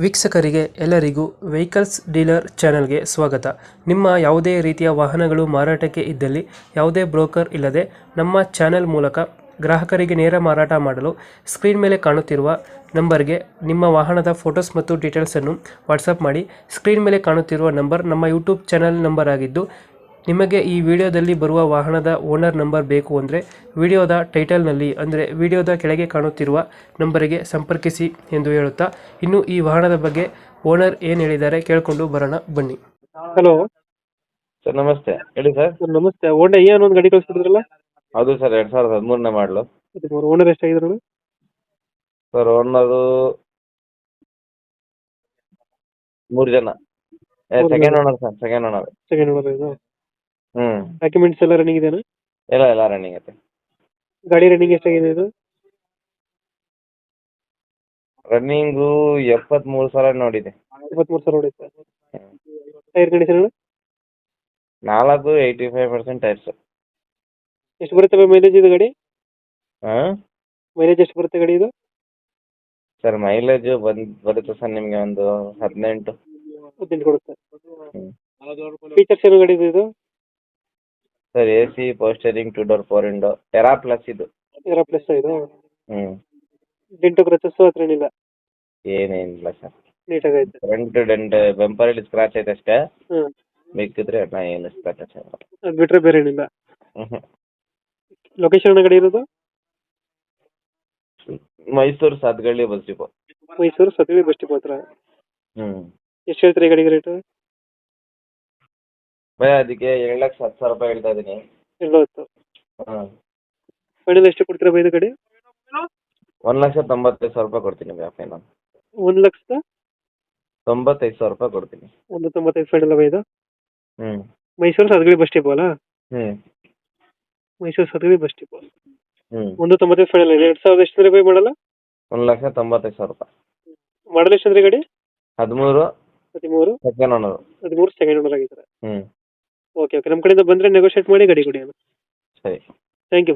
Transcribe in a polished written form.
ವೀಕ್ಷಕರಿಗೆ ಎಲ್ಲರಿಗೂ vehicles dealer ಚಾನೆಲ್ಗೆ ಸ್ವಾಗತ. ನಿಮ್ಮ ಯಾವುದೇ ರೀತಿಯ ವಾಹನಗಳು ಮಾರಾಟಕ್ಕೆ ಇದ್ದಲ್ಲಿ ಯಾವುದೇ ಬ್ರೋಕರ್ ಇಲ್ಲದೆ ನಮ್ಮ ಚಾನೆಲ್ ಮೂಲಕ ಗ್ರಾಹಕರಿಗೆ ನೇರ ಮಾರಾಟ ಮಾಡಲು ಸ್ಕ್ರೀನ್ ಮೇಲೆ ಕಾಣುತ್ತಿರುವ ನಂಬರ್ಗೆ ನಿಮ್ಮ ವಾಹನದ ಫೋಟೋಸ್ ಮತ್ತು ಡೀಟೇಲ್ಸನ್ನು ವಾಟ್ಸಪ್ ಮಾಡಿ. ಸ್ಕ್ರೀನ್ ಮೇಲೆ ಕಾಣುತ್ತಿರುವ ನಂಬರ್ ನಮ್ಮ ಯೂಟ್ಯೂಬ್ ಚಾನೆಲ್ ನಂಬರ್ ಆಗಿದ್ದು, ನಿಮಗೆ ಈ ವಿಡಿಯೋದಲ್ಲಿ ಬರುವ ವಾಹನದ ಓನರ್ ನಂಬರ್ ಬೇಕು ಅಂದರೆ ವಿಡಿಯೋದ ಟೈಟಲ್ನಲ್ಲಿ ಅಂದರೆ ವಿಡಿಯೋದ ಕೆಳಗೆ ಕಾಣುತ್ತಿರುವ ನಂಬರಿಗೆ ಸಂಪರ್ಕಿಸಿ ಎಂದು ಹೇಳುತ್ತಾ, ಇನ್ನು ಈ ವಾಹನದ ಬಗ್ಗೆ ಓನರ್ ಏನು ಹೇಳಿದ್ದಾರೆ ಕೇಳಿಕೊಂಡು ಬರೋಣ ಬನ್ನಿ. ಹಲೋ ಸರ್ ನಮಸ್ತೆ, ಹೇಳಿ ಸರ್. ನಮಸ್ತೆ. ಹೋಂಡಾ ಏನು ಒಂದು ಗಾಡಿ ಕಳಿಸ್ತಿದ್ರಲ್ಲ? ಹೌದು ಸರ್, 2013ನೇ ಮಾಡಲು. ಓನರ್ ಎಷ್ಟಾಗಿದ್ರು? ಸರ್ ಓನರು 3 ಜನ. Second owner sir, second owner. Second owner ಇದು. ಹ್ಮ್, ಡಾಕ್ಯುಮೆಂಟ್ಸ್ ಎಲ್ಲ ರನ್ನಿಂಗ್ ಇದೆಯಾ? ಎಲ್ಲ ರನ್ನಿಂಗ್ ಐತೆ. ಗಾಡಿ ರನ್ನಿಂಗ್ ಎಷ್ಟಾಗಿದೆ ಇದು? ರನ್ನಿಂಗು 73,000 ನೋಡಿದೆ. 23,000 ಹೊಡೆಯುತ್ತೆ. Tyre condition 85% tyres. ಎಷ್ಟು ಬರುತ್ತೆ ಮೈಲೇಜ್ ಇದು ಗಾಡಿ? ಹಾಂ ಮೈಲೇಜ್ ಎಷ್ಟು ಬರುತ್ತೆ ಗಾಡಿ ಇದು? ಸರ್ ಮೈಲೇಜ್ ಬರುತ್ತೆ ಸರ್ ನಿಮಗೆ ಒಂದು 18. 18 ಕೊಡುತ್ತೆ. ಹ್ಮ್. ಫೀಚರ್ಸ್ ಏನು ಗಾಡಿ ಇದು? Sir AC, power steering, 2 door 4 window, Terra plus ಇದು. ಇದರ ಪ್ಲಸ್ ಇದು. ಹ್ಮ್, ಡೆಂಟು ಕ್ರಚಸ್ ಹತ್ರ ಏನಿಲ್ಲ? ಏನೇನಿಲ್ಲ ಸರ್. ನೀಟಾಗಿ ಐತೆ. ಫ್ರಂಟ್ ಡೆಂಟ್ ಬೆಂಪರಲ್ಲಿ ಸ್ಕ್ರಾಚ್ ಐತೆ ಅಷ್ಟೇ. ಹ್ಮ್. ಬೇಕಿದ್ರೆ ನಾ ಏನು ಸ್ಕ್ರಾಚ್ ಅದು ಬಿಟ್ರೆ ಬೇರೆ ಏನಿಲ್ಲ. ಹ್ಮ್. ಲೊಕೇಶನ್ ಗಾಡಿ ಇರೋದು? Mysuru Sathagalli bus depot. ಮೈಸೂರು ಸತಿವಿ ಬಸ್ ಡಿಪೋ ಹತ್ರ. ಹ್ಮ್. ಎಷ್ಟು ಹೇಳ್ತೀರಿ ಈ ಗಾಡಿಗೆ ರೇಟು? ಭಯ ಅದಕ್ಕೆ 7,10,000 ಹೇಳ್ತಾ ಇದೀನಿ. 210. ಹಾಂ, ಫೈನಲ್ ಎಷ್ಟು ಕೊಡ್ತೀರಾ ಬೈ ಇದು ಗಾಡಿ? 1,95,000 ಕೊಡ್ತೀನಿ ಭಯ ಫೈನಲ್. 1,95,000 ಕೊಡ್ತೀನಿ. 195 ಫೈನಲ್ ಬೈ ಇದು. ಹ್ಮ್. ಮೈಸೂರು ಸದಗಳಿ ಬಸ್ ಡಿಪೋ ಅಲ್ಲ? ಹ್ಮ್. Mysuru Sathagalli bus depot. ಹ್ಮ್. 195 ಫೈನಲ್ ಇದೆ. 2000 ಎಷ್ಟು ಬೈ ಮಾಡಲ್ಲ? 1,95,000. ಮಾಡಲ್ ಎಷ್ಟು ಅಂದ್ರೆ ಗಾಡಿ? 13 13 ಸೆಕೆಂಡ್ ಓನರ್. 13 ಸೆಕೆಂಡ್ ಓನರ್ ಆಗಿದ್ದಾರೆ. ಹ್ಮ್. ಓಕೆ ಓಕೆ, ನಮ್ಮ ಕಡೆಯಿಂದ ಬಂದರೆ ನೆಗೋಷಿಯೇಟ್ ಮಾಡಿ ಗಾಡಿ ಕೊಡಿ. ಸರಿ. Thank you.